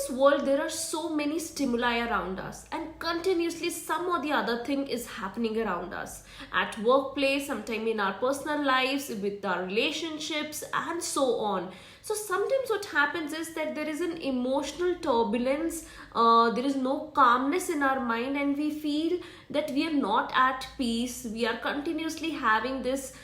this world, there are so many stimuli around us, and continuously some or the other thing is happening around us. At workplace, sometime in our personal lives, with our relationships, and so on. So sometimes what happens is that there is an emotional turbulence, there is no calmness in our mind, and we feel that we are not at peace. We are continuously having this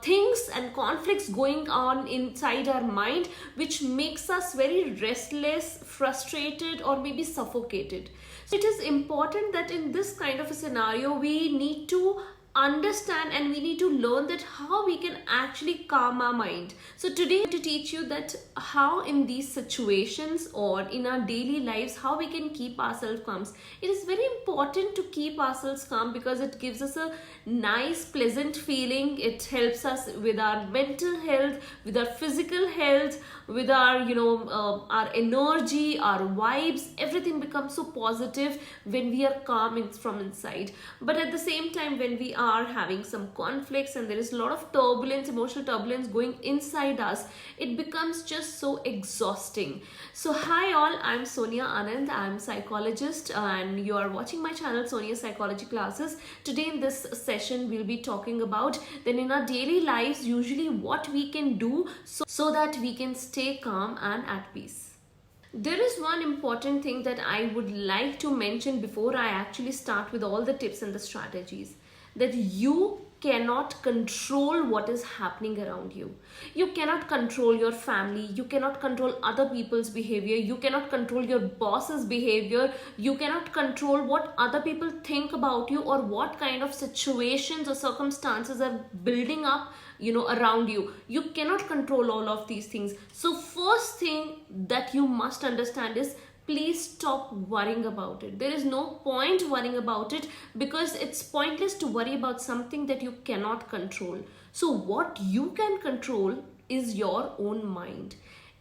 things and conflicts going on inside our mind, which makes us very restless, frustrated, or maybe suffocated. So it is important that in this kind of a scenario, we need to understand and we need to learn that how we can actually calm our mind. So today I'm going to teach you that how in these situations or in our daily lives, how we can keep ourselves calm. It is very important to keep ourselves calm because it gives us a nice pleasant feeling. It helps us with our mental health, with our physical health, with our our energy, our vibes. Everything becomes so positive when we are calm from inside. But at the same time, when we are having some conflicts and there is a lot of turbulence, emotional turbulence going inside us, it becomes just so exhausting. So hi all, I'm Sonia Anand. I'm psychologist and you are watching my channel Sonia Psychology Classes. Today in this session we'll be talking about then in our daily lives usually what we can do so that we can stay calm and at peace. There is one important thing that I would like to mention before I actually start with all the tips and the strategies, that you cannot control what is happening around you. You cannot control your family, you cannot control other people's behavior, you cannot control your boss's behavior, you cannot control what other people think about you or what kind of situations or circumstances are building up around you. You cannot control all of these things. So first thing that you must understand is, please stop worrying about it. There is no point worrying about it because it's pointless to worry about something that you cannot control. So what you can control is your own mind.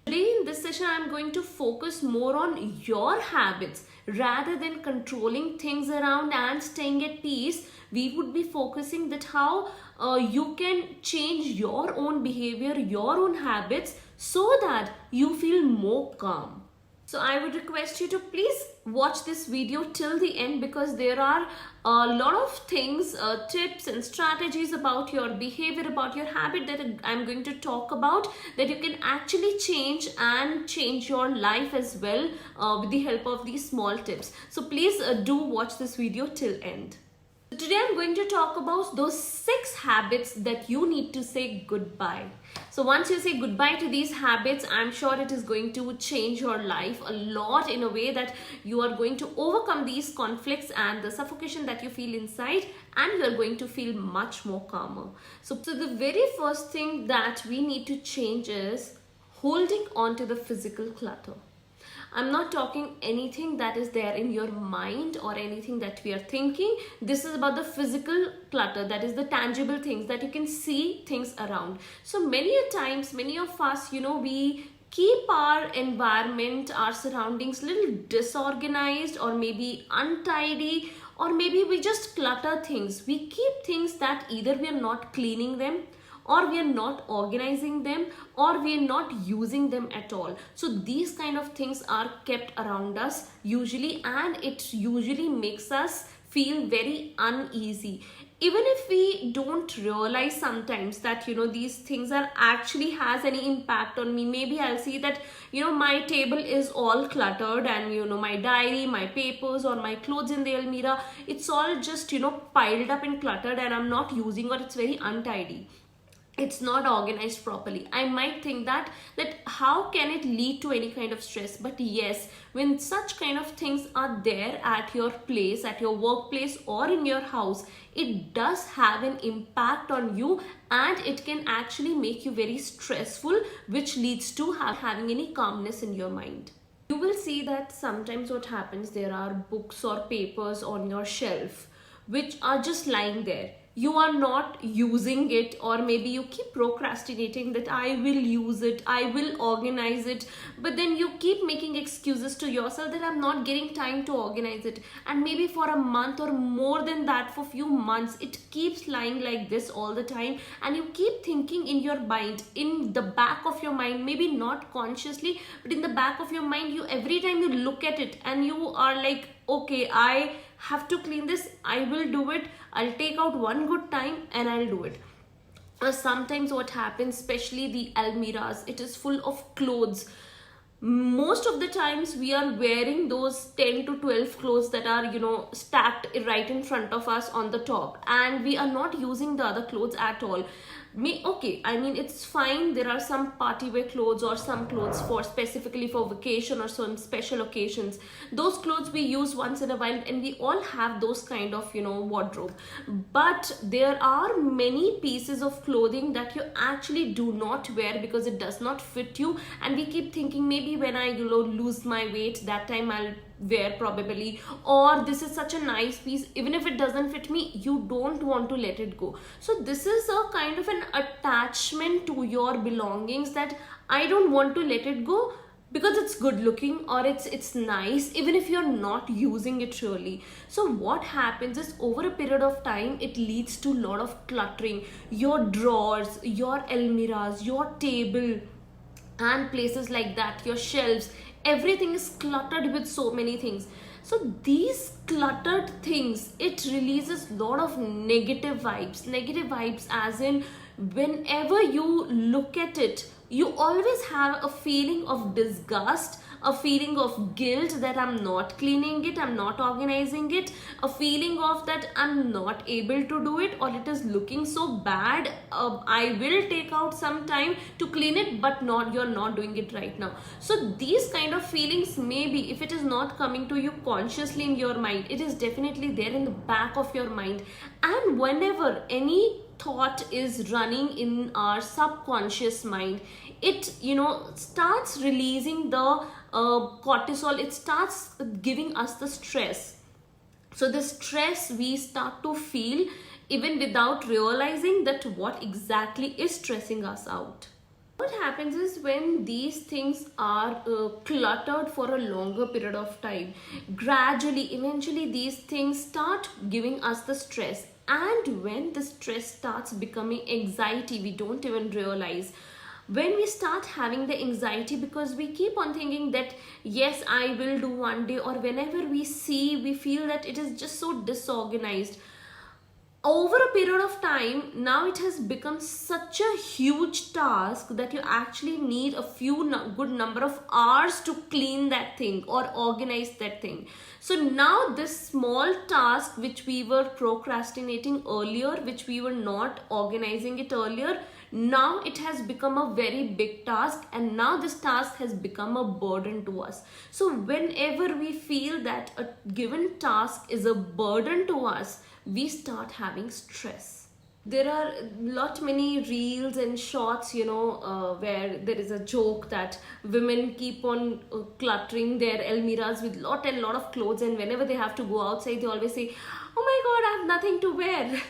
Today in this session, I'm going to focus more on your habits rather than controlling things around and staying at peace. We would be focusing that how you can change your own behavior, your own habits so that you feel more calm. So I would request you to please watch this video till the end because there are a lot of things, tips and strategies about your behavior, about your habit that I'm going to talk about that you can actually change and change your life as well with the help of these small tips. So please do watch this video till end. Today I'm going to talk about those 6 habits that you need to say goodbye. So once you say goodbye to these habits, I'm sure it is going to change your life a lot in a way that you are going to overcome these conflicts and the suffocation that you feel inside, and you are going to feel much more calmer. So the very first thing that we need to change is holding on to the physical clutter. I'm not talking anything that is there in your mind or anything that we are thinking. This is about the physical clutter, that is the tangible things that you can see things around. So many a times, many of us, we keep our environment, our surroundings little disorganized or maybe untidy, or maybe we just clutter things. We keep things that either we are not cleaning them, or we are not organizing them, or we are not using them at all. So these kind of things are kept around us usually, and it usually makes us feel very uneasy. Even if we don't realize sometimes that these things are actually has any impact on me. Maybe I'll see that my table is all cluttered and my diary, my papers or my clothes in the almirah, it's all just piled up and cluttered and I'm not using, or it's very untidy. It's not organized properly. I might think that how can it lead to any kind of stress? But yes, when such kind of things are there at your place, at your workplace or in your house, it does have an impact on you and it can actually make you very stressful, which leads to having any calmness in your mind. You will see that sometimes what happens, there are books or papers on your shelf which are just lying there. you are not using it, or maybe you keep procrastinating that I will use it, I will organize it, but then you keep making excuses to yourself that I'm not getting time to organize it. And maybe for a month or more than that, for few months, it keeps lying like this all the time, and you keep thinking in your mind, in the back of your mind, maybe not consciously, but in the back of your mind, you every time you look at it and you are like, okay, I have to clean this, I will do it, I'll take out one good time and I'll do it. Sometimes what happens, especially the almiras, it is full of clothes. Most of the times we are wearing those 10 to 12 clothes that are, stacked right in front of us on the top, and we are not using the other clothes at all. Okay, I mean, it's fine, there are some party wear clothes or some clothes for specifically for vacation or some special occasions. Those clothes we use once in a while, and we all have those kind of, wardrobe. But there are many pieces of clothing that you actually do not wear because it does not fit you, and we keep thinking, maybe when I lose my weight, that time I'll wear probably, or this is such a nice piece, even if it doesn't fit me, you don't want to let it go. So this is a kind of an attachment to your belongings, that I don't want to let it go because it's good looking, or it's nice, even if you're not using it really. So what happens is, over a period of time, it leads to a lot of cluttering. Your drawers, your almiras, your table and places like that, your shelves, everything is cluttered with so many things. So these cluttered things, it releases a lot of negative vibes, as in, whenever you look at it, you always have a feeling of disgust, a feeling of guilt that I'm not cleaning it, I'm not organizing it, a feeling of that I'm not able to do it, or it is looking so bad, I will take out some time to clean it, but you're not doing it right now. So these kind of feelings, maybe if it is not coming to you consciously in your mind, it is definitely there in the back of your mind. And whenever any thought is running in our subconscious mind, it starts releasing the cortisol, it starts giving us the stress. So the stress we start to feel even without realizing that what exactly is stressing us out. What happens is, when these things are cluttered for a longer period of time, gradually, eventually these things start giving us the stress. And when the stress starts becoming anxiety, we don't even realize. When we start having the anxiety because we keep on thinking that, yes, I will do one day, or whenever we feel that it is just so disorganized, over a period of time, now it has become such a huge task that you actually need a good number of hours to clean that thing or organize that thing. So now this small task which we were procrastinating earlier, which we were not organizing it earlier, now it has become a very big task, and now this task has become a burden to us. So whenever we feel that a given task is a burden to us, we start having stress. There are many reels and shorts, where there is a joke that women keep on cluttering their almiras with lot of clothes, and whenever they have to go outside, they always say, oh my god, I have nothing to wear.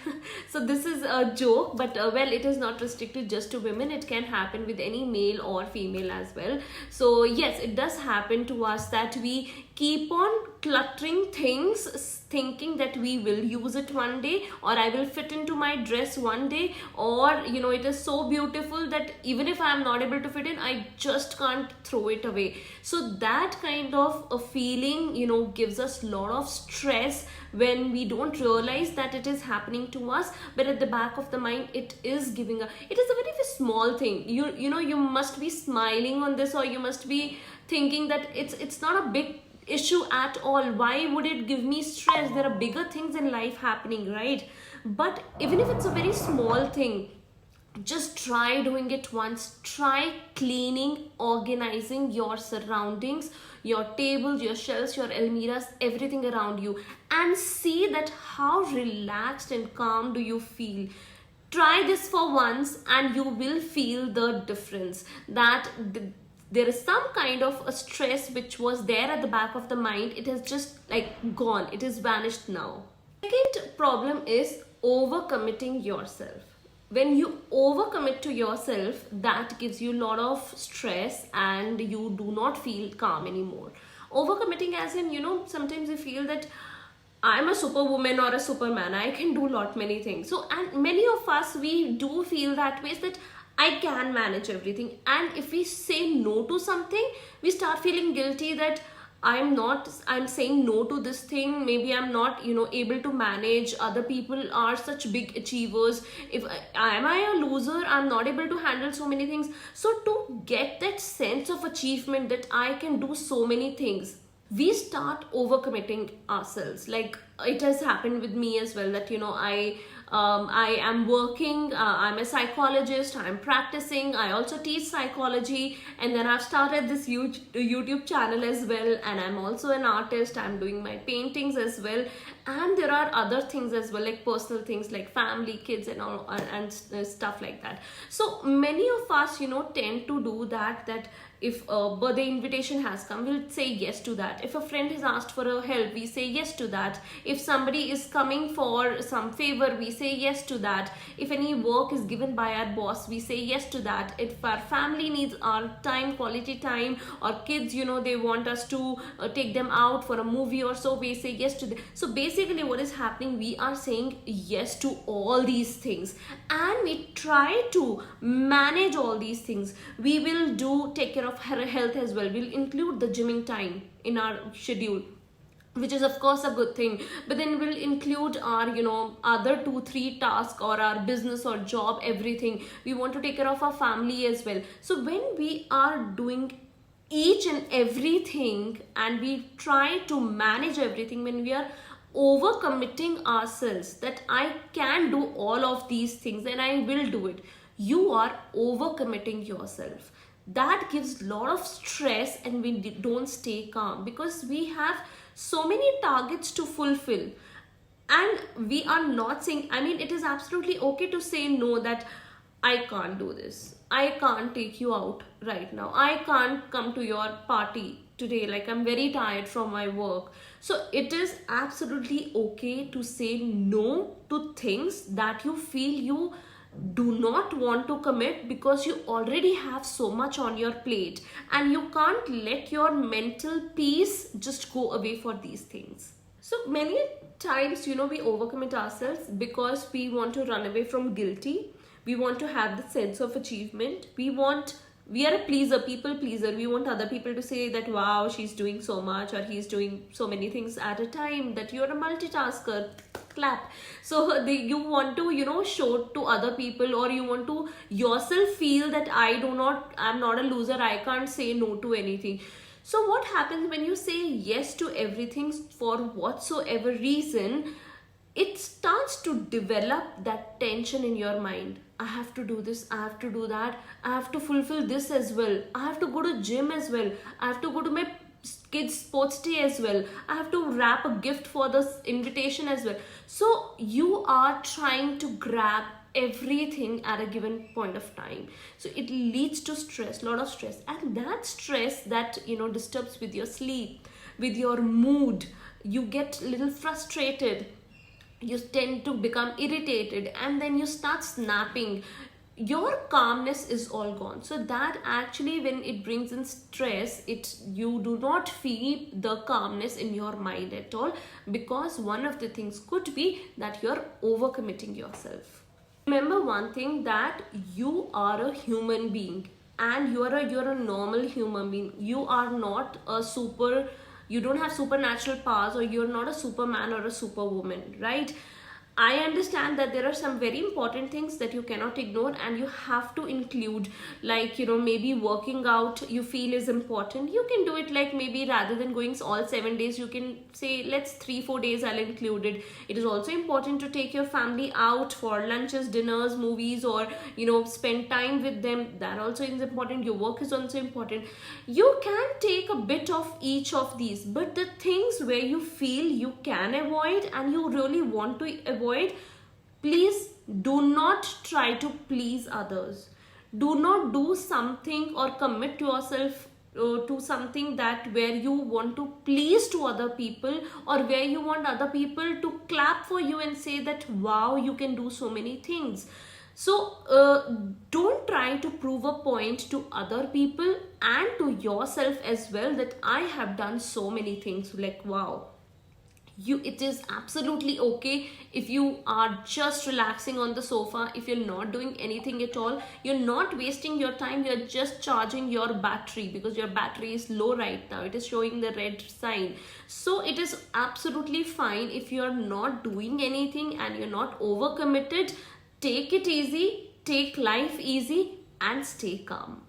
So this is a joke, but well, it is not restricted just to women. It can happen with any male or female as well. So yes, it does happen to us that we keep on cluttering things, thinking that we will use it one day, or I will fit into my dress one day, or it is so beautiful that even if I am not able to fit in, I just can't throw it away. So that kind of a feeling gives us a lot of stress when we don't realize that it is happening to us, but at the back of the mind, it is a very small thing. You must be smiling on this, or you must be thinking that it's not a big issue at all. Why would it give me stress? There are bigger things in life happening, right? But even if it's a very small thing, just try doing it once. Try cleaning, organizing your surroundings, your tables, your shelves, your almiras, everything around you, and see that how relaxed and calm do you feel. Try this for once and you will feel the difference, that there is some kind of a stress which was there at the back of the mind. It has just gone, it is vanished now. Second problem is overcommitting yourself. When you overcommit to yourself, that gives you a lot of stress and you do not feel calm anymore. Overcommitting, as in, sometimes you feel that I'm a superwoman or a superman, I can do lot many things. So, and many of us, we do feel that way, that I can manage everything. And if we say no to something, we start feeling guilty that I'm saying no to this thing. Maybe I'm not, able to manage. Other people are such big achievers. Am I a loser? I'm not able to handle so many things. So to get that sense of achievement that I can do so many things, we start overcommitting ourselves. Like it has happened with me as well, that I am working, I'm a psychologist, I'm practicing, I also teach psychology, and then I've started this huge YouTube channel as well, and I'm also an artist, I'm doing my paintings as well, and there are other things as well, like personal things like family, kids, and all, and stuff like that. So many of us tend to do that if a birthday invitation has come, we'll say yes to that. If a friend has asked for a help, we say yes to that. If somebody is coming for some favor, we say yes to that. If any work is given by our boss, we say yes to that. If our family needs our time, quality time, or kids, they want us to take them out for a movie or so, we say yes to them. So basically what is happening, we are saying yes to all these things, and we try to manage all these things. We will take care of her health as well. We'll include the gymming time in our schedule, which is of course a good thing, but then we'll include our other 2-3 tasks, or our business or job, everything. We want to take care of our family as well. So when we are doing each and everything, and we try to manage everything, when we are overcommitting ourselves that I can do all of these things and I will do it, you are overcommitting yourself. That gives a lot of stress, and we don't stay calm because we have so many targets to fulfill. And we are not saying, it is absolutely okay to say no, that I can't do this, I can't take you out right now, I can't come to your party today, like I'm very tired from my work. So it is absolutely okay to say no to things that you feel you do not want to commit, because you already have so much on your plate, and you can't let your mental peace just go away for these things. So many times, we overcommit ourselves because we want to run away from guilty. We want to have the sense of achievement. We are a pleaser, people pleaser. We want other people to say that, wow, she's doing so much, or he's doing so many things at a time, that you're a multitasker, clap. So you want to, show to other people, or you want to yourself feel that I'm not a loser, I can't say no to anything. So what happens when you say yes to everything for whatsoever reason? It starts to develop that tension in your mind. I have to do this, I have to do that, I have to fulfill this as well, I have to go to gym as well, I have to go to my kids sports day as well, I have to wrap a gift for this invitation as well. So you are trying to grab everything at a given point of time. So it leads to stress, lot of stress, and that stress that disturbs with your sleep, with your mood. You get a little frustrated, you tend to become irritated, and then you start snapping. Your calmness is all gone. So that actually, when it brings in stress, you do not feel the calmness in your mind at all, because one of the things could be that you're overcommitting yourself. Remember one thing, that you are a human being, and you're a normal human being. You are not you don't have supernatural powers, or you're not a superman or a superwoman, right? I understand that there are some very important things that you cannot ignore, and you have to include, like, maybe working out you feel is important. You can do it, like, maybe rather than going all 7 days, you can say, let's 3-4 days I'll include it. It is also important to take your family out for lunches, dinners, movies, or, spend time with them. That also is important. Your work is also important. You can take a bit of each of these, but the things where you feel you can avoid and you really want to avoid, please do not try to please others. Do not do something or commit yourself to something that where you want to please to other people, or where you want other people to clap for you and say that wow, you can do so many things. So don't try to prove a point to other people and to yourself as well that I have done so many things. Like wow, it is absolutely okay if you are just relaxing on the sofa, if you're not doing anything at all, you're not wasting your time, you're just charging your battery, because your battery is low right now, it is showing the red sign. So it is absolutely fine if you're not doing anything and you're not overcommitted. Take it easy, take life easy, and stay calm.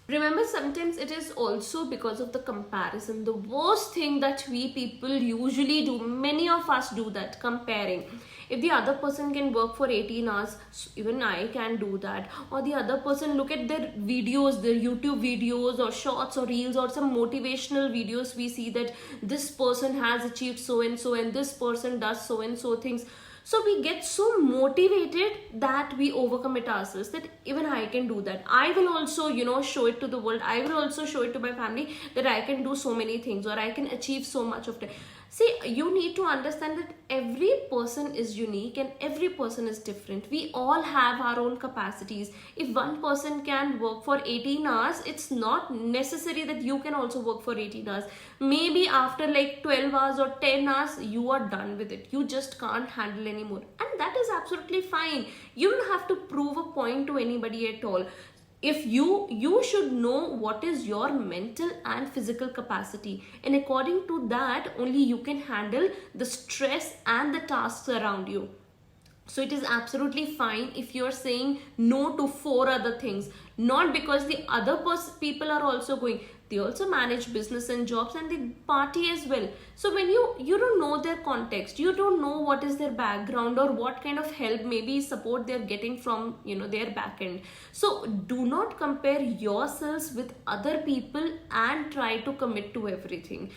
Remember, sometimes it is also because of the comparison. The worst thing that we people usually do, many of us do that, comparing. If the other person can work for 18 hours, even I can do that. Or the other person, look at their videos, their YouTube videos or shorts or reels or some motivational videos. We see that this person has achieved so and this person does so and so things. So we get so motivated that we overcommit ourselves, that even I can do that. I will also, show it to the world. I will also show it to my family that I can do so many things, or I can achieve so much of it. See, you need to understand that every person is unique and every person is different. We all have our own capacities. If one person can work for 18 hours, it's not necessary that you can also work for 18 hours. Maybe after like 12 hours or 10 hours, you are done with it. You just can't handle anymore. And that is absolutely fine. You don't have to prove a point to anybody at all. If you should know what is your mental and physical capacity, and according to that only you can handle the stress and the tasks around you. So it is absolutely fine if you're saying no to 4 other things, not because the other people are also going. They also manage business and jobs and they party as well. So when you don't know their context, you don't know what is their background or what kind of help, maybe support they're getting from their back end. So do not compare yourselves with other people and try to commit to everything.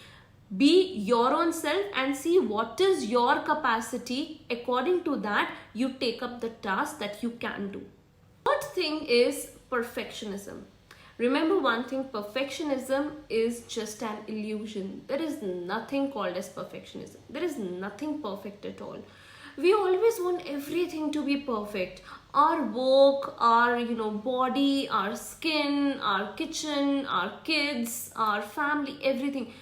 Be your own self and see what is your capacity. According to that, you take up the task that you can do. Third thing is perfectionism. Remember one thing, perfectionism is just an illusion. There is nothing called as perfectionism. There is nothing perfect at all. We always want everything to be perfect. Our work, our body, our skin, our kitchen, our kids, our family, everything.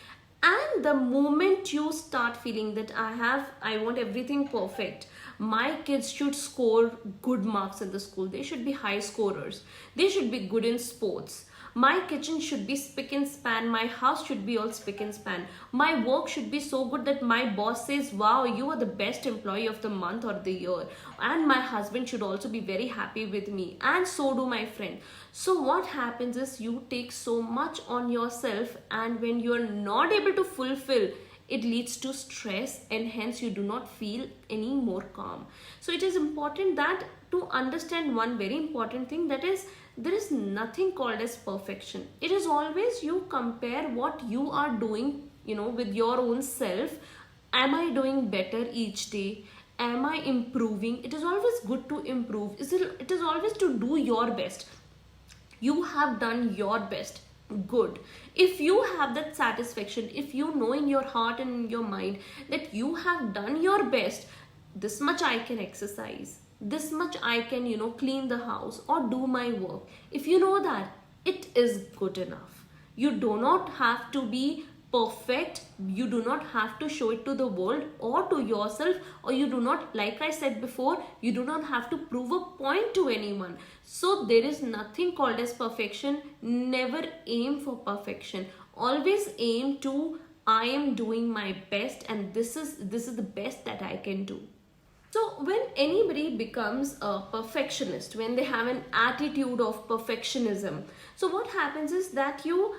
And the moment you start feeling that I want everything perfect, my kids should score good marks in the school, they should be high scorers, they should be good in sports, my kitchen should be spick and span, my house should be all spick and span, my work should be so good that my boss says wow, you are the best employee of the month or the year, and my husband should also be very happy with me, and so do my friend. So what happens is you take so much on yourself, and when you are not able to fulfill, it leads to stress, and hence you do not feel any more calm. So it is important that to understand one very important thing, that is, there is nothing called as perfection. It is always you compare what you are doing with your own self. Am I doing better each day? Am I improving? It is always good to improve. It is always to do your best. You have done your best, good. If you have that satisfaction, if you know in your heart and in your mind that you have done your best, this much I can exercise, this much I can clean the house or do my work, if you know that, it is good enough. You do not have to be perfect, you do not have to show it to the world or to yourself, or you do not, like I said before, you do not have to prove a point to anyone. So there is nothing called as perfection. Never aim for perfection, always aim to I am doing my best, and this is the best that I can do. So when anybody becomes a perfectionist, when they have an attitude of perfectionism, so what happens is that you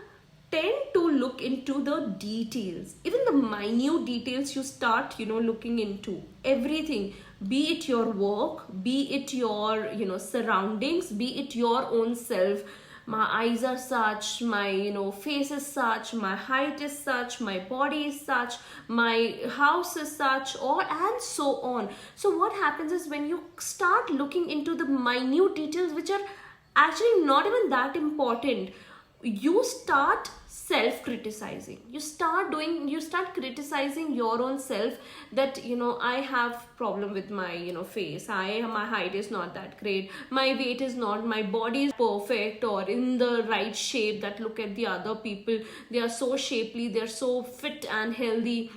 tend to look into the details, even the minute details. You start looking into everything, be it your work, be it your surroundings, be it your own self. My eyes are such, my face is such, my height is such, my body is such, my house is such, or and so on. So what happens is when you start looking into the minute details which are actually not even that important, you start self-criticizing. You start criticizing your own self, that I have problem with my face, my height is not that great, my weight is not, my body is perfect or in the right shape, that look at the other people, they are so shapely, they're so fit and healthy,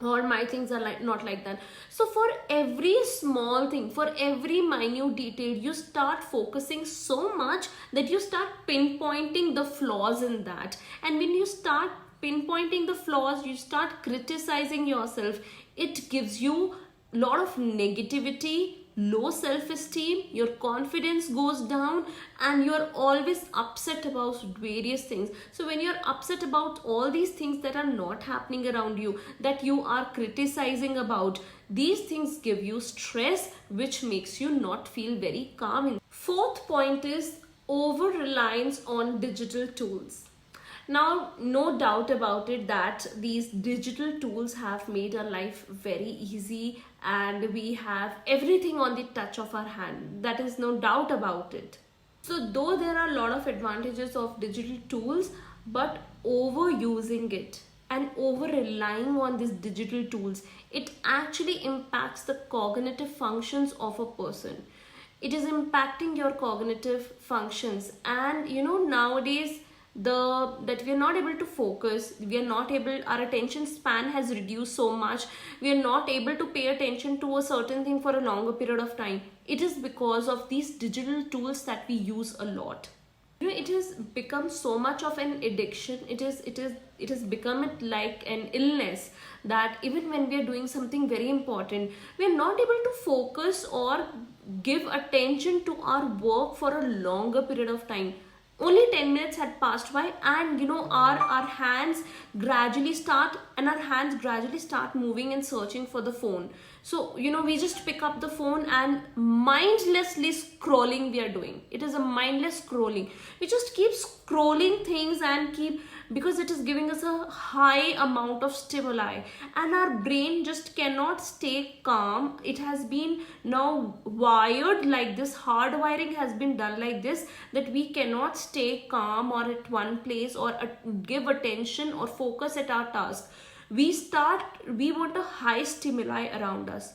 or my things are not like that. So for every small thing, for every minute detail, you start focusing so much that you start pinpointing the flaws in that. And when you start pinpointing the flaws, you start criticizing yourself, it gives you a lot of negativity, low self-esteem, your confidence goes down, and you're always upset about various things. So when you're upset about all these things that are not happening around you, that you are criticizing about, these things give you stress, which makes you not feel very calm. Fourth point is over reliance on digital tools. Now, no doubt about it that these digital tools have made our life very easy, and we have everything on the touch of our hand. That is no doubt about it. So though there are a lot of advantages of digital tools, but overusing it and over relying on these digital tools, it actually impacts the cognitive functions of a person. It is impacting your cognitive functions, and nowadays that we are not able to focus, we are not able, our attention span has reduced so much, we are not able to pay attention to a certain thing for a longer period of time. It is because of these digital tools that we use a lot. It has become so much of an addiction. It has become like an illness, that even when we are doing something very important, we are not able to focus or give attention to our work for a longer period of time. Only 10 minutes had passed by, and our hands gradually start moving and searching for the phone. So we just pick up the phone and mindlessly scrolling we are doing. It is a mindless scrolling. We just keep scrolling things and keep, because it is giving us a high amount of stimuli, and our brain just cannot stay calm. It has been now wired like this, hardwiring has been done like this, that we cannot stay calm or at one place or give attention or focus at our task. We want a high stimuli around us.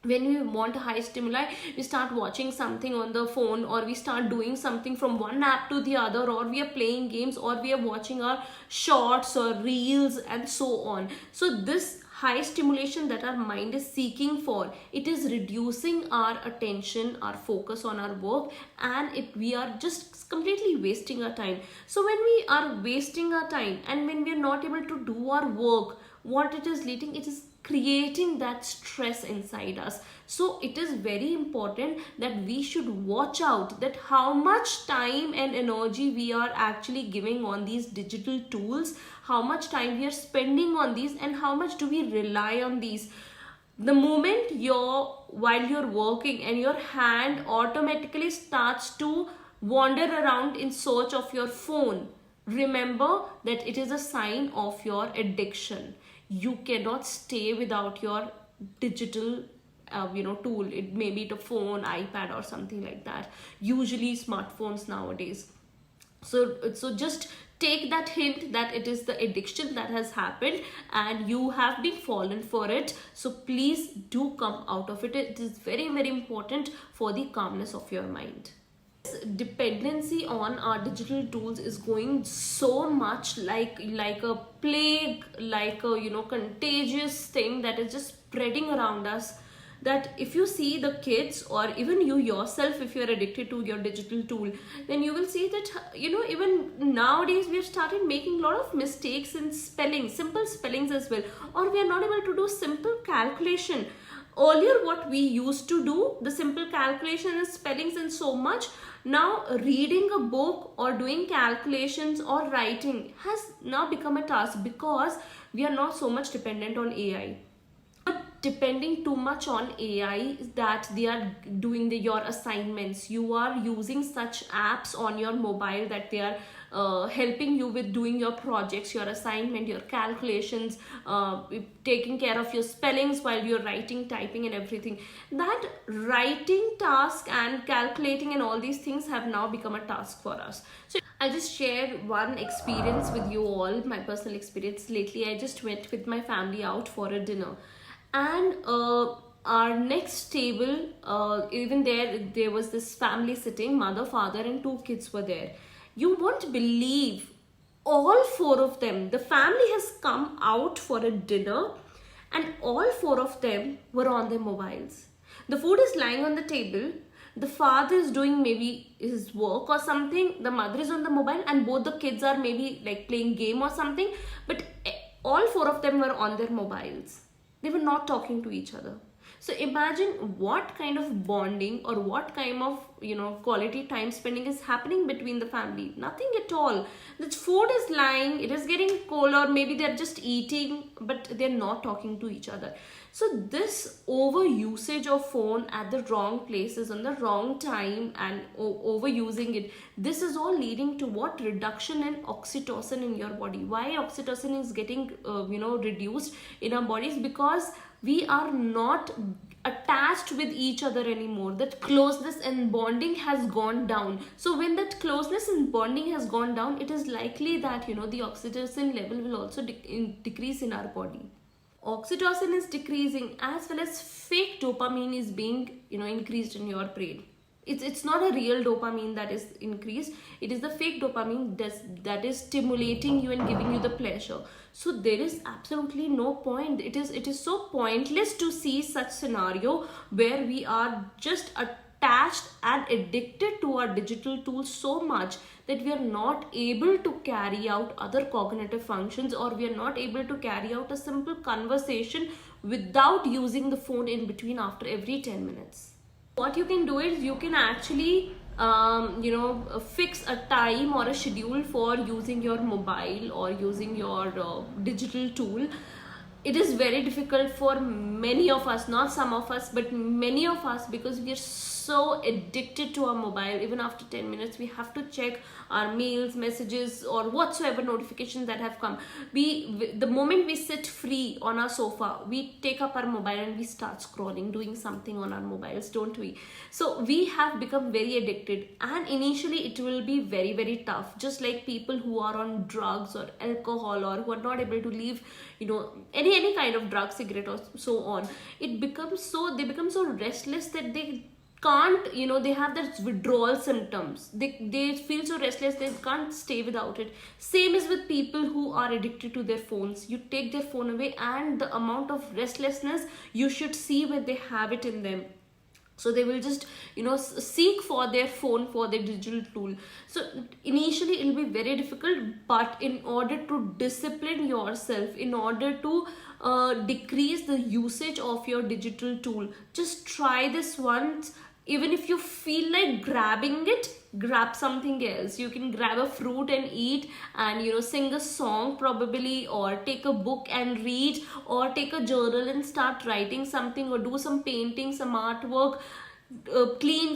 When we want a high stimuli, we start watching something on the phone, or we start doing something from one app to the other, or we are playing games, or we are watching our shorts or reels and so on. So this high stimulation that our mind is seeking for, it is reducing our attention, our focus on our work, and we are just completely wasting our time. So when we are wasting our time and when we are not able to do our work, what it is leading, it is creating that stress inside us. So it is very important that we should watch out that how much time and energy we are actually giving on these digital tools, how much time we are spending on these, and how much do we rely on these. The moment while you're working and your hand automatically starts to wander around in search of your phone, remember that it is a sign of your addiction. You cannot stay without your digital tool. It may be the phone, iPad or something like that, usually smartphones nowadays. So just take that hint that it is the addiction that has happened and you have been fallen for it. So please do come out of it. It is very, very important for the calmness of your mind. Dependency on our digital tools is going so much like a plague, like a contagious thing that is just spreading around us, that if you see the kids or even you yourself, if you're addicted to your digital tool, then you will see that even nowadays we have started making a lot of mistakes in spelling, simple spellings as well, or we are not able to do simple calculation. Earlier what we used to do, the simple calculation and spellings and so much, now reading a book or doing calculations or writing has now become a task, because we are not so much dependent on AI. Depending too much on AI that they are doing your assignments. You are using such apps on your mobile that they are helping you with doing your projects, your assignment, your calculations, taking care of your spellings while you're writing, typing and everything. That writing task and calculating and all these things have now become a task for us. So I'll just share one experience with you all, my personal experience. Lately, I just went with my family out for a dinner, and our next table, even there was this family sitting, mother, father, and two kids were there. You won't believe, all four of them, the family has come out for a dinner, and all four of them were on their mobiles. The food is lying on the table. The father is doing maybe his work or something. The mother is on the mobile, and both the kids are maybe like playing game or something. But all four of them were on their mobiles. They were not talking to each other. So imagine what kind of bonding or what kind of quality time spending is happening between the family. Nothing at all. The food is lying, it is getting cold, or maybe they're just eating, but they're not talking to each other. So this over usage of phone at the wrong places on the wrong time, and overusing it, this is all leading to what? Reduction in oxytocin in your body. Why oxytocin is getting reduced in our bodies? Because we are not attached with each other anymore. That closeness and bonding has gone down. So when that closeness and bonding has gone down, it is likely that the oxytocin level will also decrease in our body. Oxytocin is decreasing, as well as fake dopamine is being increased in your brain. It's not a real dopamine that is increased. It is the fake dopamine that is stimulating you and giving you the pleasure. So there is absolutely no point. It is so pointless to see such scenario where we are just attached and addicted to our digital tools so much that we are not able to carry out other cognitive functions, or we are not able to carry out a simple conversation without using the phone in between after every 10 minutes. What you can do is you can actually fix a time or a schedule for using your mobile or using your digital tool. It is very difficult for many of us, not some of us, but many of us, because we are so addicted to our mobile. Even after 10 minutes we have to check our mails, messages, or whatsoever notifications that have come. The moment we sit free on our sofa, we take up our mobile and we start scrolling, doing something on our mobiles, don't we? So we have become very addicted, and initially it will be very, very tough. Just like people who are on drugs or alcohol, or who are not able to leave any kind of drug, cigarette, or so on, they become so restless that they can't, they have that withdrawal symptoms. They feel so restless, they can't stay without it. Same is with people who are addicted to their phones. You take their phone away, and the amount of restlessness you should see when they have it in them. So they will just seek for their phone, for their digital tool. So initially it will be very difficult, but in order to discipline yourself, in order to decrease the usage of your digital tool, just try this once. Even if you feel like grabbing it, grab something else. You can grab a fruit and eat, and sing a song probably, or take a book and read, or take a journal and start writing something, or do some painting, some artwork,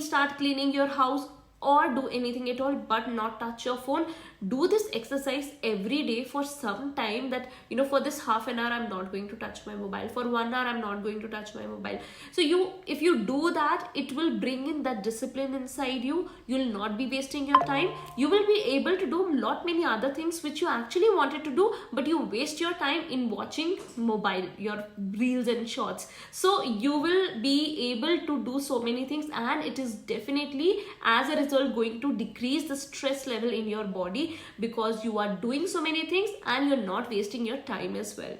start cleaning your house, or do anything at all, but not touch your phone. Do this exercise every day for some time, that for this half an hour I'm not going to touch my mobile, for 1 hour I'm not going to touch my mobile. So if you do that, it will bring in that discipline inside you. You'll not be wasting your time. You will be able to do many other things which you actually wanted to do, but you waste your time in watching mobile, your reels and shorts. So you will be able to do so many things, and it is definitely, as a result, going to decrease the stress level in your body, because you are doing so many things and you're not wasting your time as well.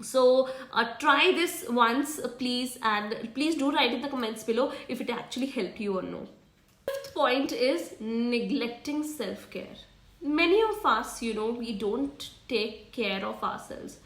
So try this once, please, and please do write in the comments below if it actually helped you or no. Fifth point is neglecting self-care. Many of us, we don't take care of ourselves.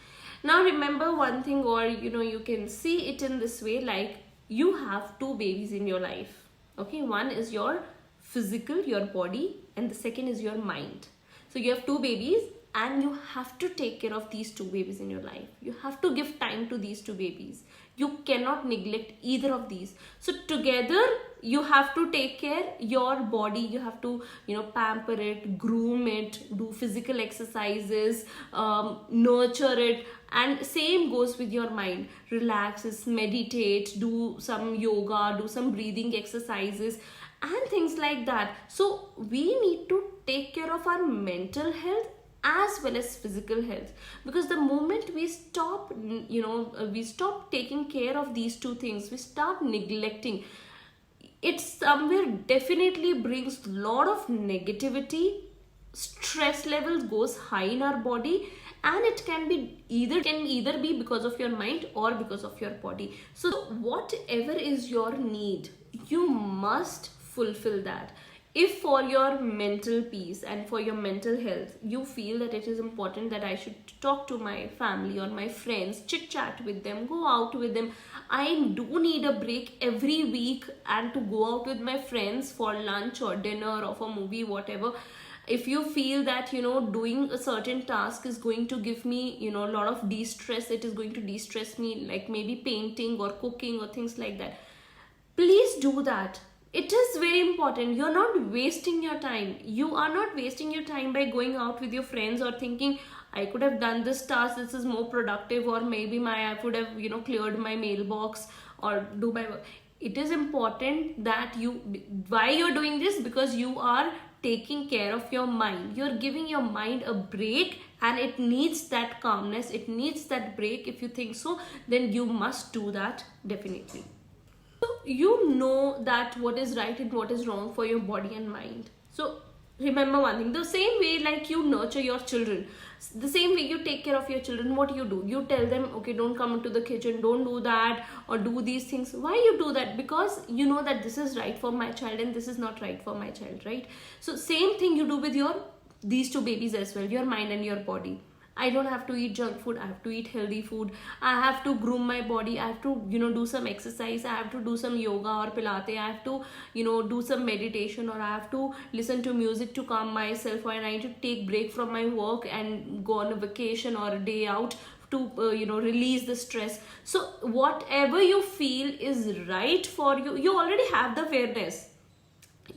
Now remember one thing, or you can see it in this way, like you have two babies in your life. Okay, one is your physical, your body, and the second is your mind. So you have two babies, and you have to take care of these two babies in your life. You have to give time to these two babies. You cannot neglect either of these. So together you have to take care your body. You have to pamper it, groom it, do physical exercises, nurture it. And same goes with your mind. Relax, meditate, do some yoga, do some breathing exercises, and things like that. So we need to take care of our mental health as well as physical health, because the moment we stop, we stop taking care of these two things, we start neglecting, it somewhere definitely brings a lot of negativity. Stress levels goes high in our body, and it can either be because of your mind or because of your body. So whatever is your need, you must fulfill that. If for your mental peace and for your mental health you feel that it is important that I should talk to my family or my friends, chit chat with them, go out with them, I do need a break every week and to go out with my friends for lunch or dinner or for movie, whatever. If you feel that doing a certain task is going to give me a lot of de-stress, it is going to de-stress me, like maybe painting or cooking or things like that, please do that. It is very important. You're not wasting your time. You are not wasting your time by going out with your friends or thinking I could have done this task, this is more productive, or maybe I could have cleared my mailbox or do my work. It is important that why you're doing this, because you are taking care of your mind. You're giving your mind a break, and it needs that calmness, it needs that break. If you think so, then you must do that definitely. So you know that what is right and what is wrong for your body and mind. So remember one thing, the same way like you nurture your children, the same way you take care of your children, what do? You tell them, okay, don't come into the kitchen, don't do that, or do these things. Why you do that? Because you know that this is right for my child and this is not right for my child, right? So same thing you do with these two babies as well, your mind and your body. I don't have to eat junk food, I have to eat healthy food. I have to groom my body, I have to do some exercise, I have to do some yoga or pilate, I have to do some meditation, or I have to listen to music to calm myself, or I need to take break from my work and go on a vacation or a day out to release the stress. So whatever you feel is right for you, you already have the awareness.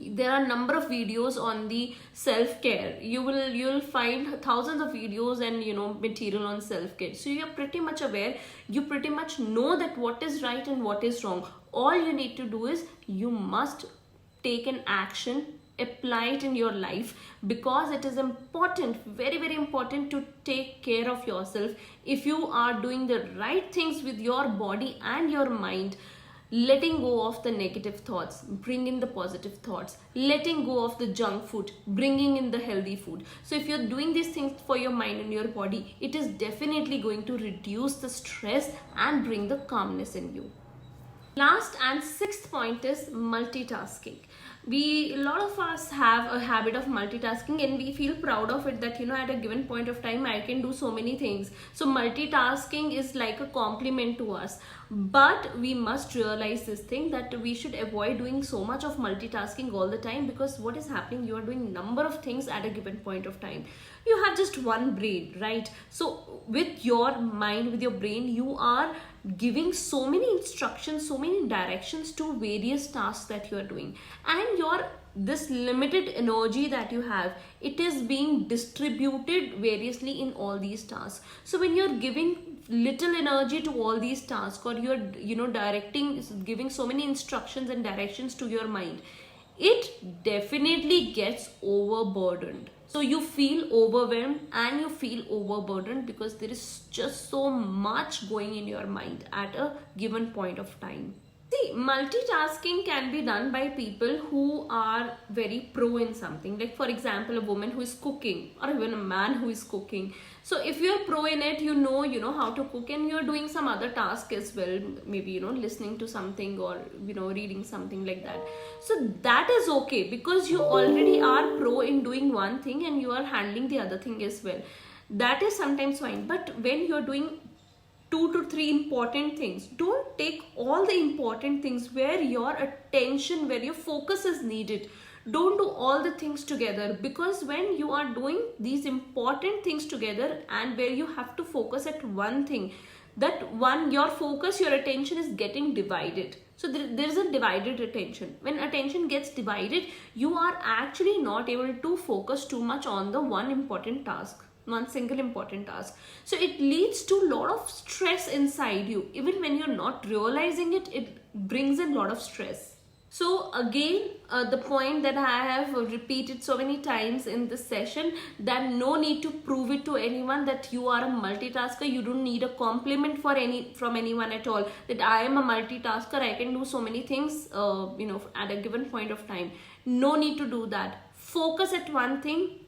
There are a number of videos on the self-care. You'll find thousands of videos and material on self-care, so you're pretty much aware, you pretty much know that what is right and what is wrong. All you need to do is you must take an action, apply it in your life, because it is important, very very important, to take care of yourself. If you are doing the right things with your body and your mind, letting go of the negative thoughts, bring in the positive thoughts, letting go of the junk food, bringing in the healthy food. So if you're doing these things for your mind and your body, it is definitely going to reduce the stress and bring the calmness in you. Last and sixth point is multitasking. A lot of us have a habit of multitasking, and we feel proud of it that at a given point of time I can do so many things. So multitasking is like a compliment to us, but we must realize this thing, that we should avoid doing so much of multitasking all the time, because what is happening, you are doing number of things at a given point of time. You have just one brain, right? So with your mind, with your brain, you are giving so many instructions, so many directions to various tasks that you are doing, and this limited energy that you have, it is being distributed variously in all these tasks. So when you're giving little energy to all these tasks, or you're giving so many instructions and directions to your mind, it definitely gets overburdened. So you feel overwhelmed and you feel overburdened, because there is just so much going in your mind at a given point of time. See, multitasking can be done by people who are very pro in something. Like for example, a woman who is cooking, or even a man who is cooking. So if you're pro in it, you know how to cook, and you're doing some other task as well, maybe listening to something, or reading something like that. So that is okay, because you already are pro in doing one thing and you are handling the other thing as well. That is sometimes fine. But when you're doing 2 to 3 important things, don't take all the important things where your attention, where your focus is needed. Don't do all the things together, because when you are doing these important things together and where you have to focus at one thing, your focus, your attention is getting divided. So there is a divided attention. When attention gets divided, you are actually not able to focus too much on the one single important task. So it leads to a lot of stress inside you. Even when you're not realizing it, it brings in a lot of stress. So again, the point that I have repeated so many times in this session, that no need to prove it to anyone that you are a multitasker. You don't need a compliment from anyone at all, that I am a multitasker, I can do so many things at a given point of time. No need to do that. Focus at one thing,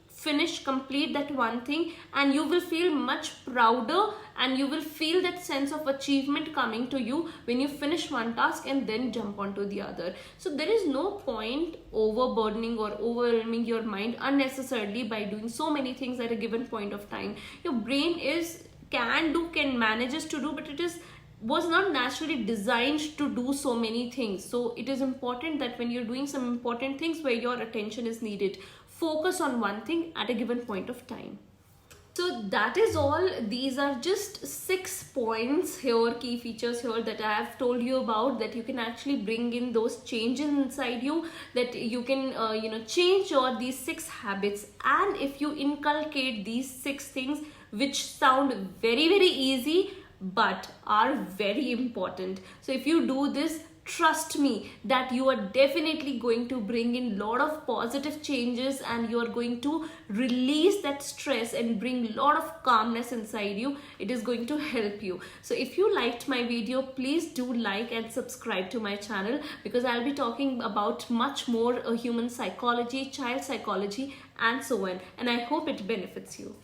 complete that one thing, and you will feel much prouder, and you will feel that sense of achievement coming to you when you finish one task and then jump onto the other. So there is no point overburdening or overwhelming your mind unnecessarily by doing so many things at a given point of time. Your brain can manages to do, but it was not naturally designed to do so many things. So it is important that when you're doing some important things where your attention is needed, focus on one thing at a given point of time. So that is all. These are just 6 points here, key features here, that I have told you about, that you can actually bring in those changes inside you, that you can change these 6 habits. And if you inculcate these 6 things, which sound very, very easy but are very important, so if you do this, trust me that you are definitely going to bring in lot of positive changes, and you are going to release that stress and bring lot of calmness inside you. It is going to help you. So if you liked my video, please do like and subscribe to my channel, because I'll be talking about much more human psychology, child psychology, and so on, and I hope it benefits you.